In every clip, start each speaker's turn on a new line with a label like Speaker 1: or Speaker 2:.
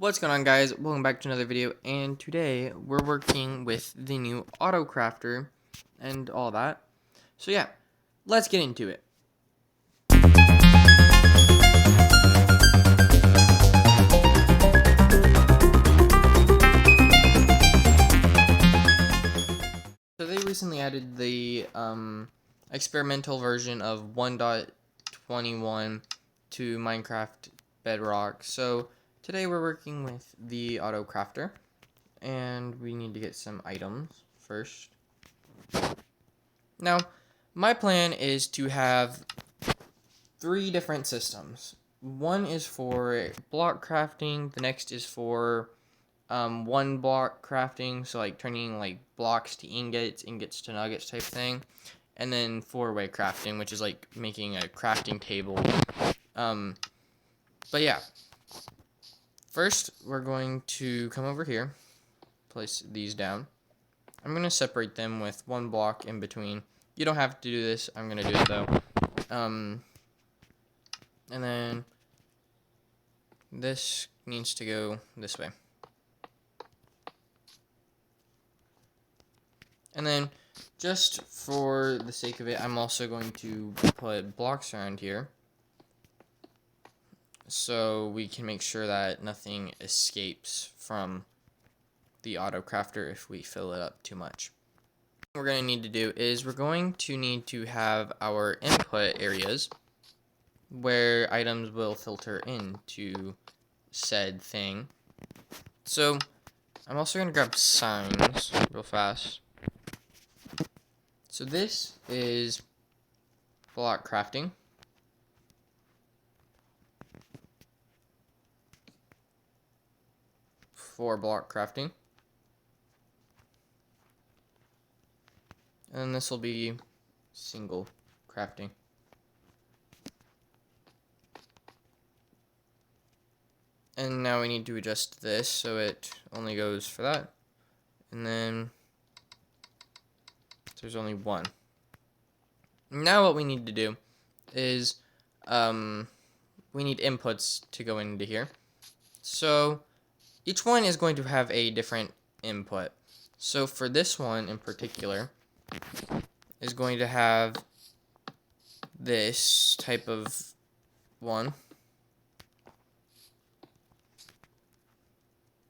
Speaker 1: What's going on, guys? Welcome back to another video, and today we're working with the new auto crafter and all that. So yeah, let's get into it. So they recently added the experimental version of 1.21 to Minecraft Bedrock. So today we're working with the auto crafter, and we need to get some items first. Now, my plan is to have 3 different systems. One is for block crafting, the next is for one block crafting, so like turning like blocks to ingots, ingots to nuggets type thing, and then 4-way crafting, which is like making a crafting table. But yeah, first we're going to come over here, place these down. I'm going to separate them with 1 block in between. You don't have to do this, I'm going to do it though. And then this needs to go this way. And then, just for the sake of it, I'm also going to put blocks around here, so we can make sure that nothing escapes from the auto crafter if we fill it up too much. What we're going to need to do is we're going to need to have our input areas where items will filter into said thing. So I'm also going to grab signs real fast. So this is block crafting. For block crafting. And this will be single crafting. And now we need to adjust this so it only goes for that. And then there's only one. Now what we need to do is we need inputs to go into here. So each one is going to have a different input. So for this one in particular is going to have this type of one.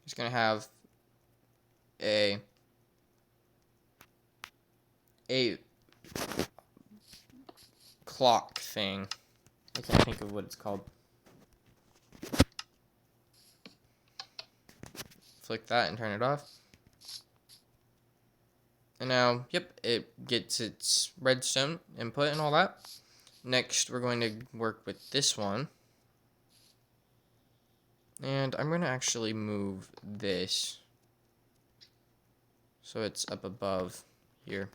Speaker 1: It's going to have a clock thing. I can't think of what it's called. Flick that and turn it off. And now, yep, it gets its redstone input and all that. Next, we're going to work with this one. And I'm going to actually move this so it's up above here.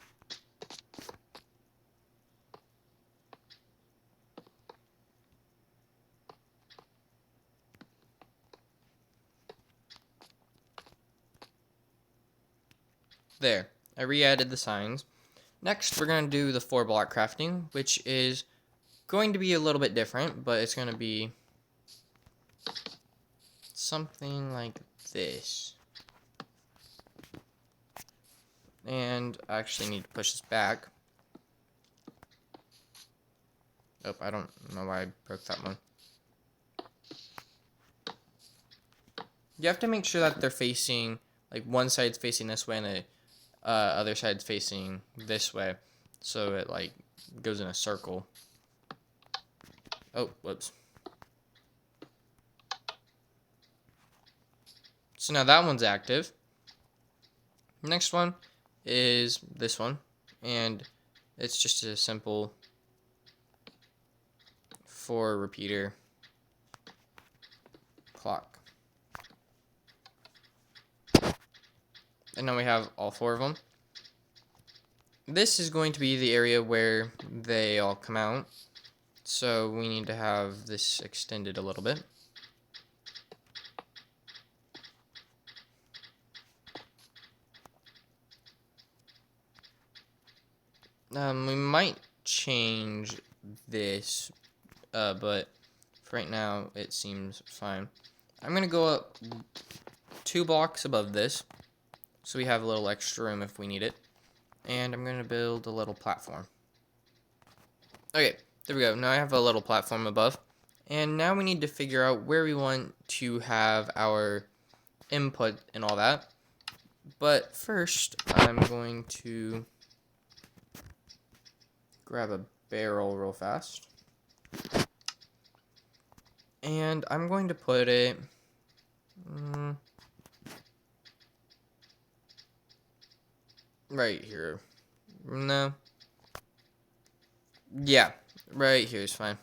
Speaker 1: There, I re-added the signs. Next, we're going to do the 4-block crafting, which is going to be a little bit different, but it's going to be something like this. And I actually need to push this back. Oh, I don't know why I broke that one. You have to make sure that they're facing, like one side's facing this way and the other side's facing this way, so it like goes in a circle. Oh, whoops. So now that one's active. Next one is this one, and it's just a simple 4 repeater clock. And now we have all 4 of them. This is going to be the area where they all come out, so we need to have this extended a little bit. We might change this, but for right now it seems fine. I'm going to go up 2 blocks above this, so we have a little extra room if we need it. And I'm going to build a little platform. Okay, there we go. Now I have a little platform above. And now we need to figure out where we want to have our input and all that. But first, I'm going to grab a barrel real fast. And I'm going to put it right here. No. Yeah, right here is fine.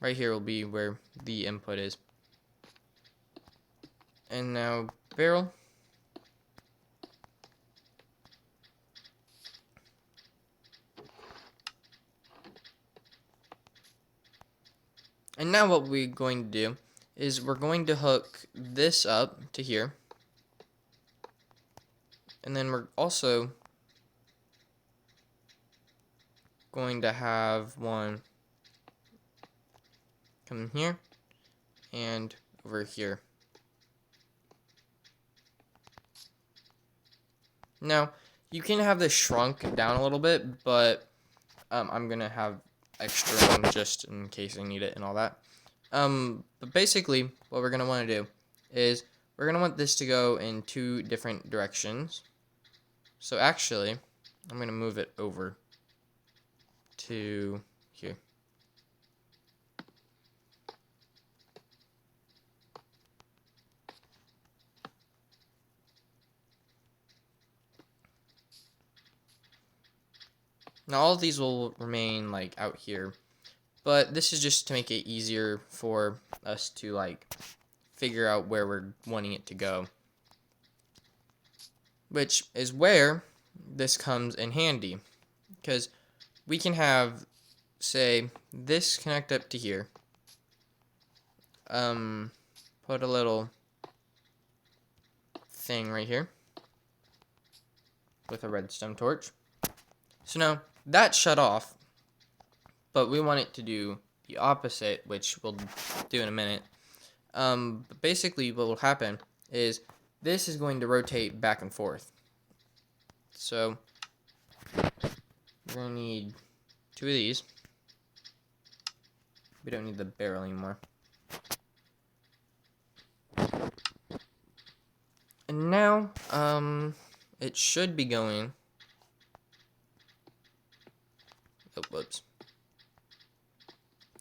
Speaker 1: Right here will be where the input is. And now barrel. And now what we're going to do is we're going to hook this up to here. And then we're also going to have one come in here and over here. Now, you can have this shrunk down a little bit, but I'm going to have extra room just in case I need it and all that. But basically, what we're going to want to do is we're going to want this to go in 2 different directions. So actually, I'm going to move it over to here. Now all of these will remain like out here, but this is just to make it easier for us to like figure out where we're wanting it to go. Which is where this comes in handy, because we can have, say, this connect up to here. Put a little thing right here with a redstone torch. So now that's shut off, but we want it to do the opposite, which we'll do in a minute. But basically what will happen is this is going to rotate back and forth. So we're going to need 2 of these. We don't need the barrel anymore. And now, it should be going. Oh, whoops.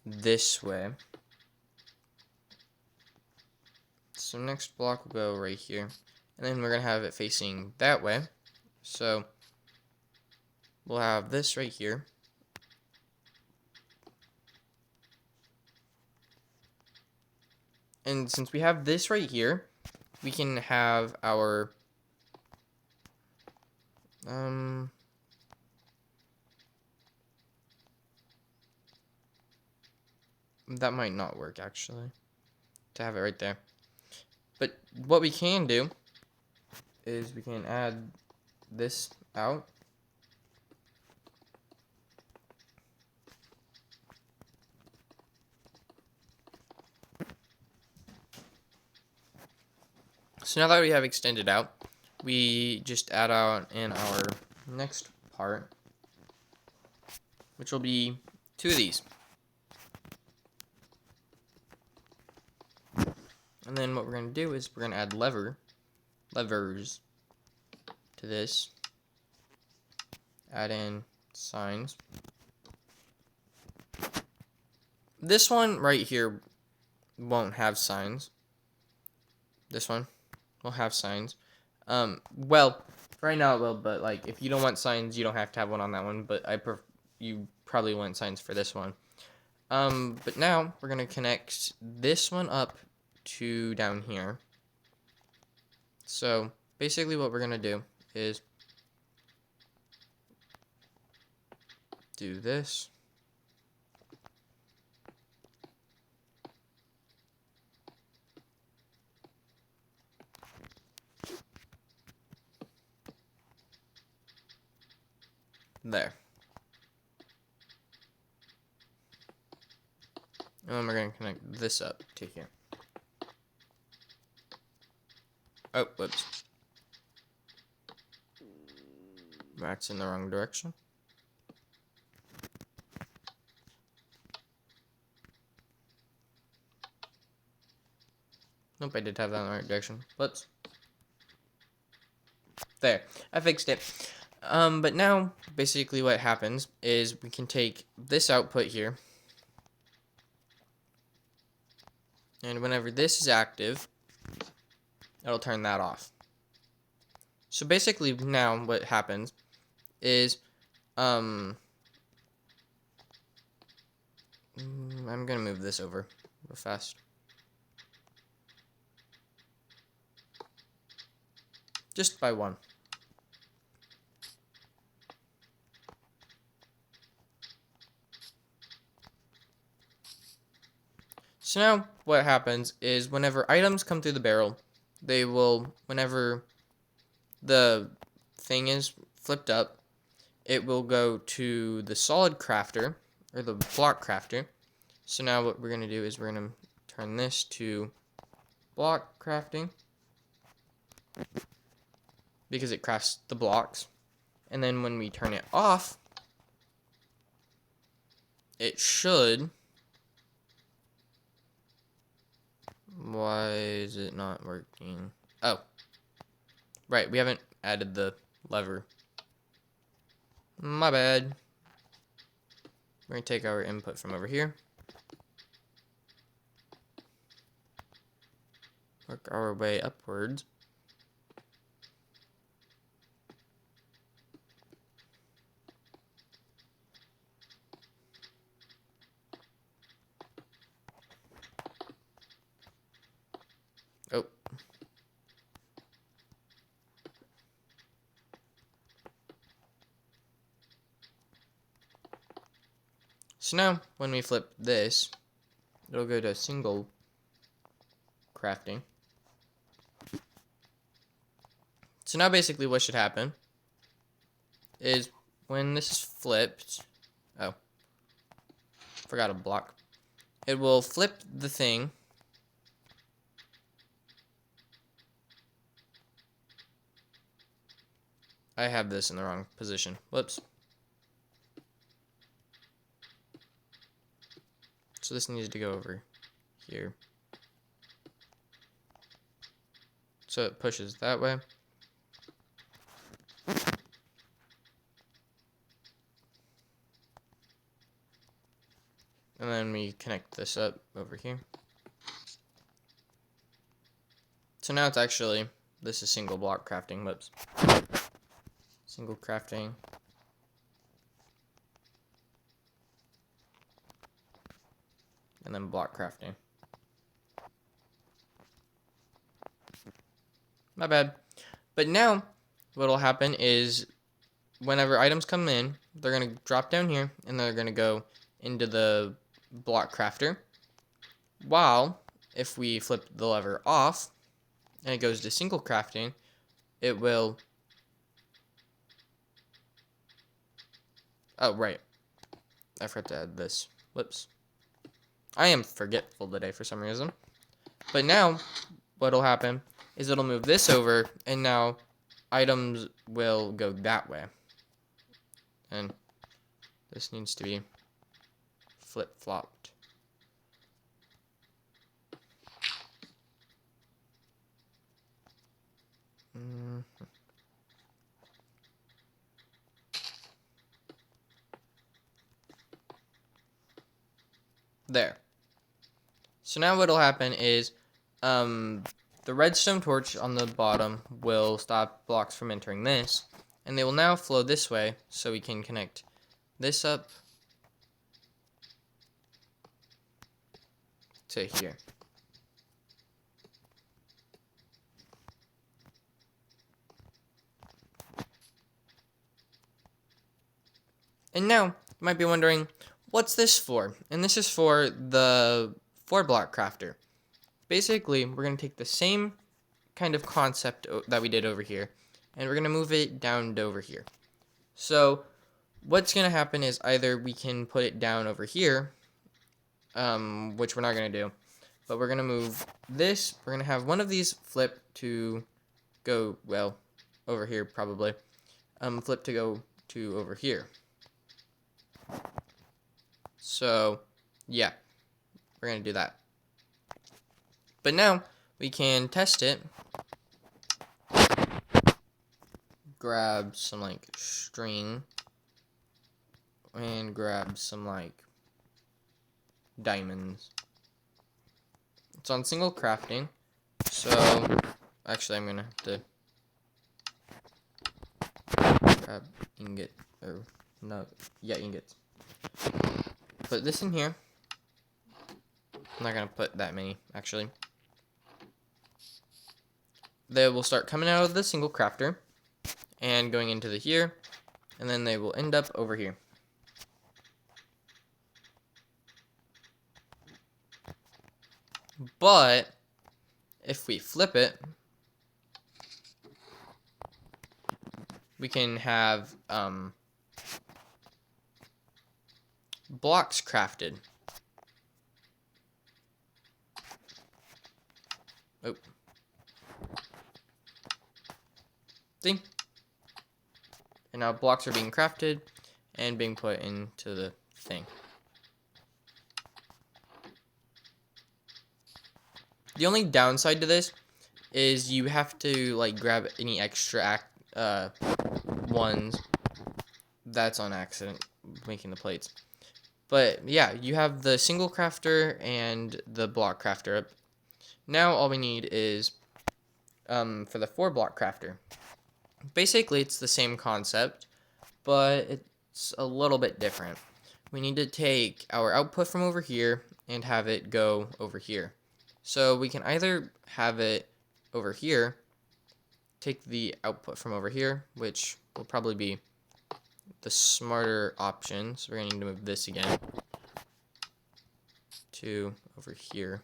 Speaker 1: This way. So next block will go right here. And then we're going to have it facing that way. So we'll have this right here. And since we have this right here, we can have our that might not work actually, to have it right there. But what we can do is we can add this out. So now that we have extended out, we just add out in our next part, which will be 2 of these. And then what we're going to do is we're going to add levers to this. Add in signs. This one right here won't have signs. This one will have signs. Well, right now it will, but like if you don't want signs, you don't have to have one on that one. But you probably want signs for this one. But now we're gonna connect this one up to down here. So basically, what we're gonna do is do this. There. And then we're going to connect this up to here. Oh, whoops. That's in the wrong direction. Nope, I did have that in the right direction. Whoops. There, I fixed it. But now, basically what happens is we can take this output here, and whenever this is active, it'll turn that off. So basically now what happens is, I'm gonna move this over real fast. Just by one. So now what happens is whenever items come through the barrel, they will, whenever the thing is flipped up, it will go to the solid crafter, or the block crafter. So now what we're going to do is we're going to turn this to block crafting, because it crafts the blocks. And then when we turn it off, it should... Why is it not working? Oh, right, we haven't added the lever. My bad. We're going to take our input from over here. Work our way upwards. Oh. So now, when we flip this, it'll go to single crafting. So now basically what should happen is when this is flipped, oh, forgot a block. It will flip the thing. I have this in the wrong position. Whoops. So this needs to go over here. So it pushes that way. And then we connect this up over here. So now it's actually, this is single block crafting. Whoops. Single crafting. And then block crafting. My bad. But now, what'll happen is, whenever items come in, they're going to drop down here, and they're going to go into the block crafter. While, if we flip the lever off, and it goes to single crafting, it will... Oh, right. I forgot to add this. Whoops. I am forgetful today for some reason. But now, what'll happen is it'll move this over, and now items will go that way. And this needs to be flip-flopped. There. So now what'll happen is the redstone torch on the bottom will stop blocks from entering this, and they will now flow this way, so we can connect this up to here. And now, you might be wondering, what's this for? And this is for the 4-block crafter. Basically, we're going to take the same kind of concept that we did over here, and we're going to move it down to over here. So, what's going to happen is either we can put it down over here, which we're not going to do, but we're going to move this. We're going to have one of these flip to go, well, over here probably. Flip to go to over here. So, yeah, we're going to do that. But now, we can test it. Grab some, like, string. And grab some, like, diamonds. It's on single crafting. So, actually, I'm going to have to grab ingot. Or, no, yeah, ingots. Put this in here. I'm not going to put that many, actually. They will start coming out of the single crafter and going into the here, and then they will end up over here. But if we flip it, we can have blocks crafted. Oh. See? And now blocks are being crafted and being put into the thing. The only downside to this is you have to like grab any extra ones. That's on accident, making the plates. But yeah, you have the single crafter and the block crafter. Now all we need is for the 4-block crafter. Basically, it's the same concept, but it's a little bit different. We need to take our output from over here and have it go over here. So we can either have it over here, take the output from over here, which will probably be the smarter option. So we're going to need to move this again to over here.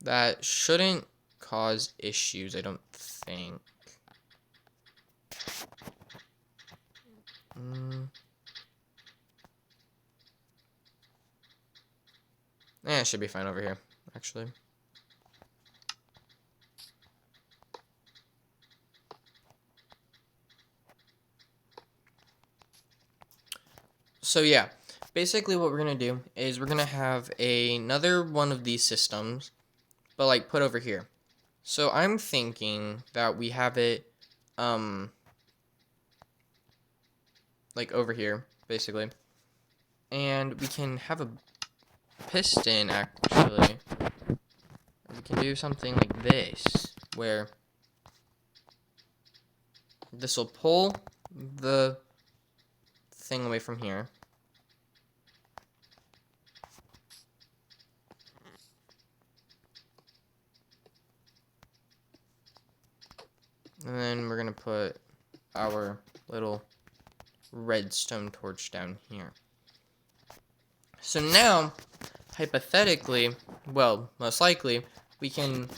Speaker 1: That shouldn't cause issues, I don't think. It should be fine over here, actually. So yeah, basically what we're going to do is we're going to have another one of these systems, but like put over here. So I'm thinking that we have it like over here, basically. And we can have a piston, actually. We can do something like this, where this will pull the thing away from here. And then we're going to put our little redstone torch down here. So now, hypothetically, well, most likely, we can,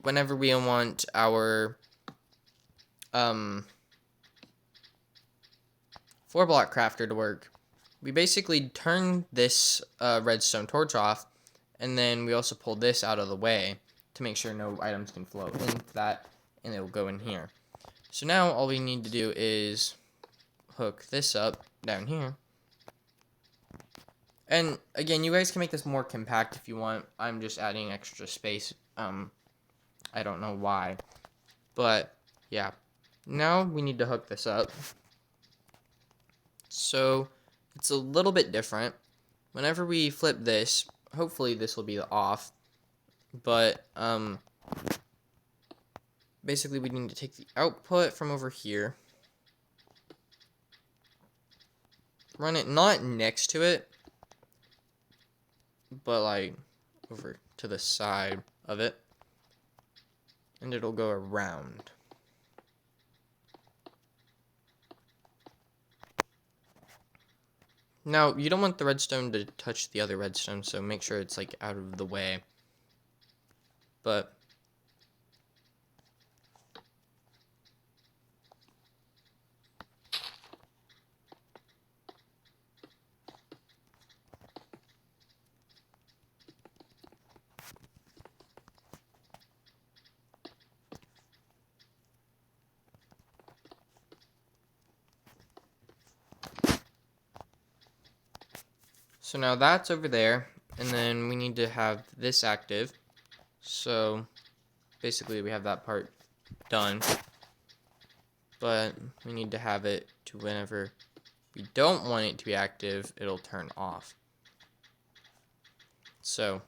Speaker 1: whenever we want our 4-block crafter to work, we basically turn this redstone torch off, and then we also pull this out of the way to make sure no items can flow into that, and it will go in here. So now all we need to do is hook this up down here. And again, you guys can make this more compact if you want. I'm just adding extra space. I don't know why. But yeah. Now we need to hook this up. So it's a little bit different. Whenever we flip this, hopefully this will be the off. But basically we need to take the output from over here. Run it not next to it, but like over to the side of it, and it'll go around. Now you don't want the redstone to touch the other redstone, so make sure it's like out of the way. But So now that's over there, and then we need to have this active. So basically we have that part done, but we need to have it to whenever we don't want it to be active, it'll turn off. So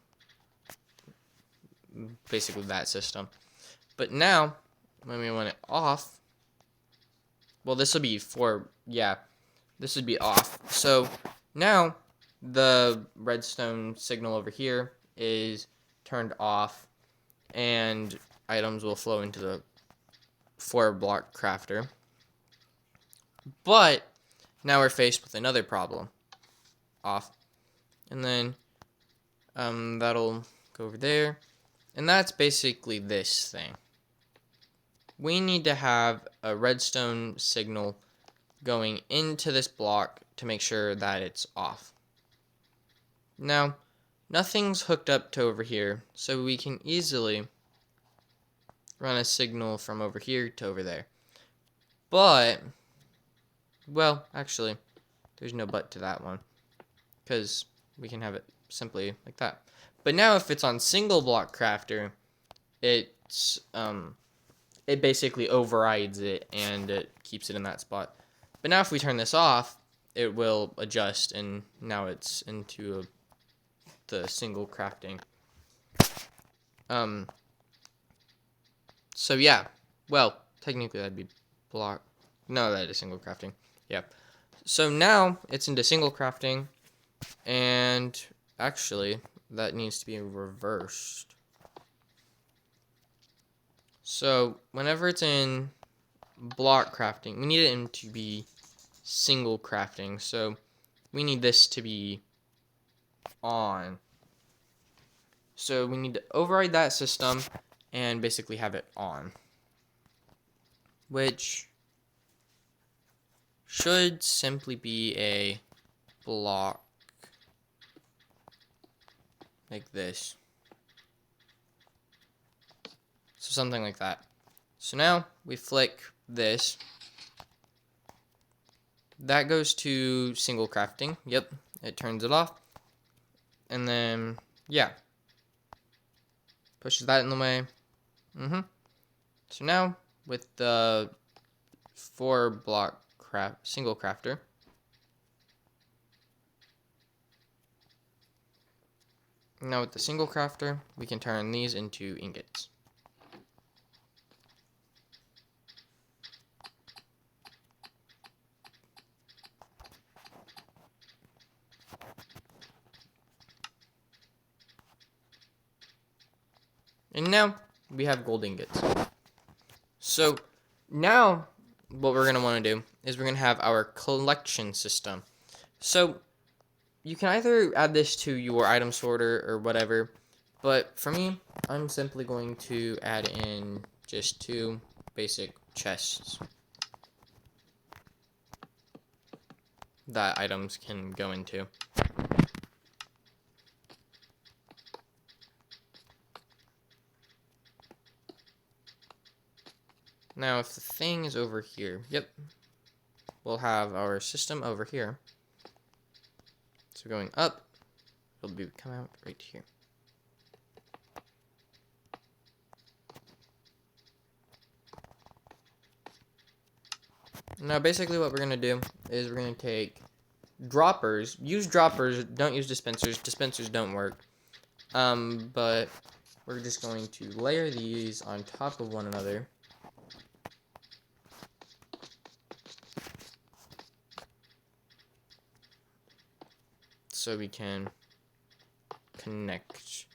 Speaker 1: basically that system. But now when we want it off, well, this will be this would be off. So now the redstone signal over here is turned off, and items will flow into the 4-block crafter. But now we're faced with another problem. Off. And then that'll go over there. And that's basically this thing. We need to have a redstone signal going into this block to make sure that it's off. Now, nothing's hooked up to over here, so we can easily run a signal from over here to over there. But, well, actually, there's no but to that one, because we can have it simply like that. But now if it's on single block crafter, it's it basically overrides it and it keeps it in that spot. But now if we turn this off, it will adjust, and now it's into the single crafting. So yeah, well, technically that'd be block. No, that is single crafting. Yeah. So now it's into single crafting, and actually that needs to be reversed. So whenever it's in block crafting, we need it to be single crafting. So we need this to be on. So we need to override that system and basically have it on, which should simply be a block like this. So something like that. So now we flick this. That goes to single crafting. Yep, it turns it off. And then, yeah, pushes that in the way. So now with the 4-block single crafter, now with the single crafter, we can turn these into ingots. And now we have gold ingots. So now what we're going to want to do is we're going to have our collection system. So you can either add this to your item sorter or whatever, but for me, I'm simply going to add in just 2 basic chests that items can go into. Now, if the thing is over here, yep, we'll have our system over here. So going up, it'll come out right here. Now, basically what we're going to do is we're going to take droppers. Use droppers, don't use dispensers. Dispensers don't work. But we're just going to layer these on top of one another. So we can connect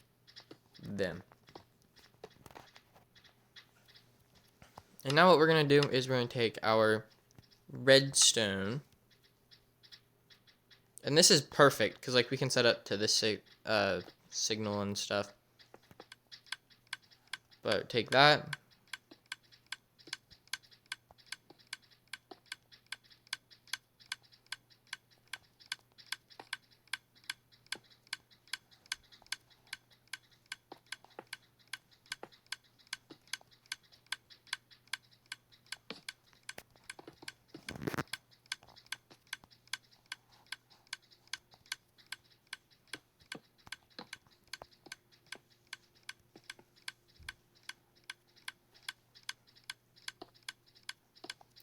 Speaker 1: them. And now what we're going to do is we're going to take our redstone. And this is perfect because like we can set up to this signal and stuff. But take that.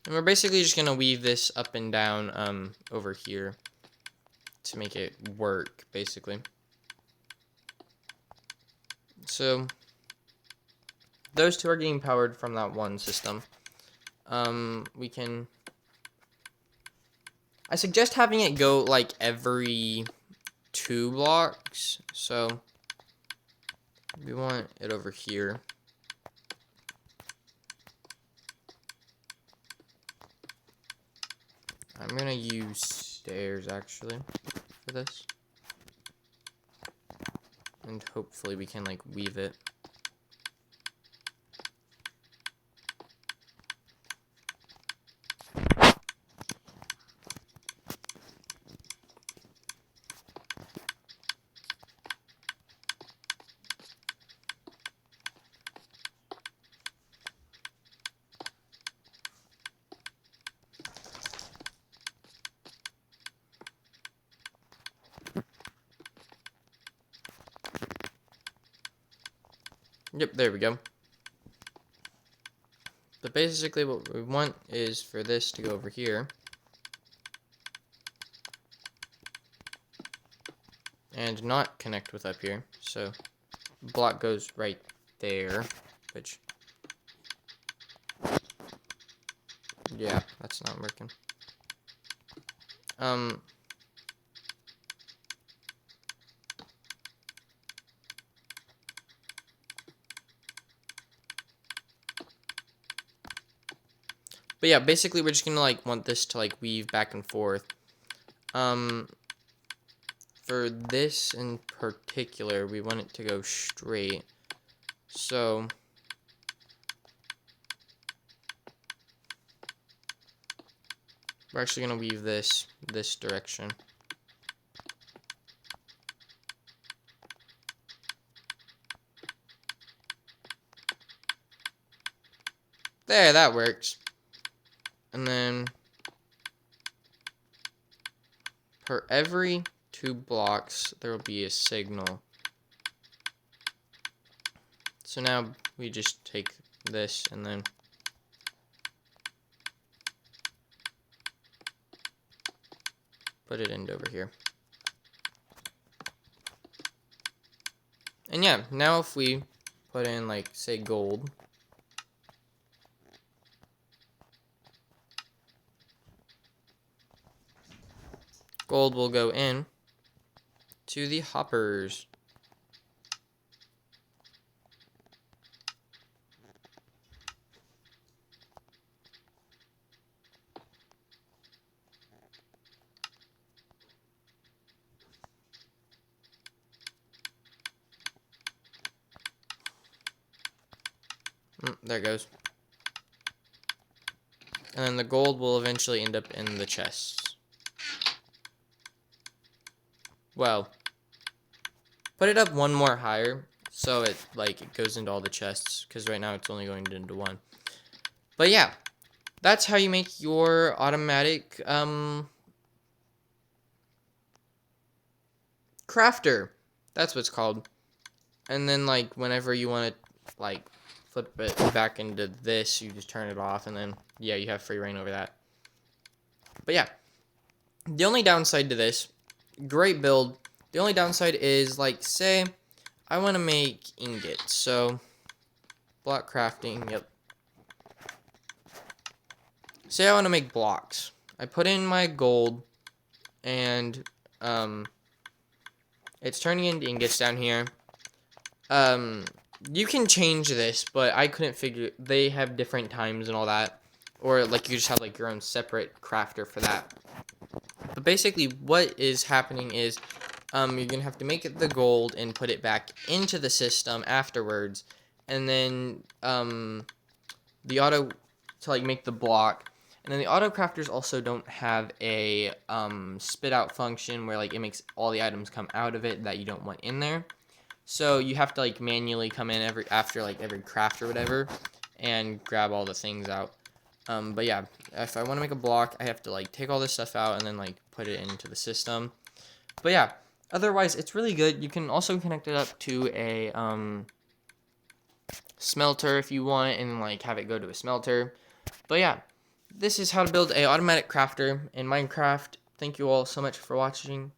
Speaker 1: And we're basically just gonna weave this up and down over here to make it work, basically. So those two are getting powered from that one system. We can... I suggest having it go like every 2 blocks. So we want it over here. I'm gonna use stairs actually for this. And hopefully we can like weave it. Yep, there we go. But basically what we want is for this to go over here. And not connect with up here. So block goes right there, which... yeah, that's not working. But yeah, basically we're just gonna like want this to like weave back and forth. For this in particular, we want it to go straight. So we're actually gonna weave this direction. There, that works. And then for every 2 blocks, there will be a signal. So now we just take this and then put it into over here. And yeah, now if we put in like, say, gold. Gold will go in to the hoppers. There it goes. And then the gold will eventually end up in the chests. Well, put it up one more higher so it goes into all the chests, because right now it's only going into one. But yeah, that's how you make your automatic crafter. That's what it's called. And then like whenever you want to like flip it back into this, you just turn it off, and then yeah, you have free reign over that. But yeah, the only downside to this, great build. The only downside is, like, say I want to make ingots. So block crafting, yep. Say I want to make blocks. I put in my gold, and it's turning into ingots down here. You can change this, but I couldn't figure. They have different times and all that, or like you just have like your own separate crafter for that. But basically, what is happening is, you're gonna have to make it the gold and put it back into the system afterwards, and then the auto to like make the block. And then the auto crafters also don't have a spit out function where like it makes all the items come out of it that you don't want in there. So you have to like manually come in after every craft or whatever and grab all the things out. But yeah, if I want to make a block, I have to like take all this stuff out and then like put it into the system. But yeah, otherwise it's really good. You can also connect it up to a smelter if you want, and like have it go to a smelter. But yeah, this is how to build a automatic crafter in Minecraft. Thank you all so much for watching.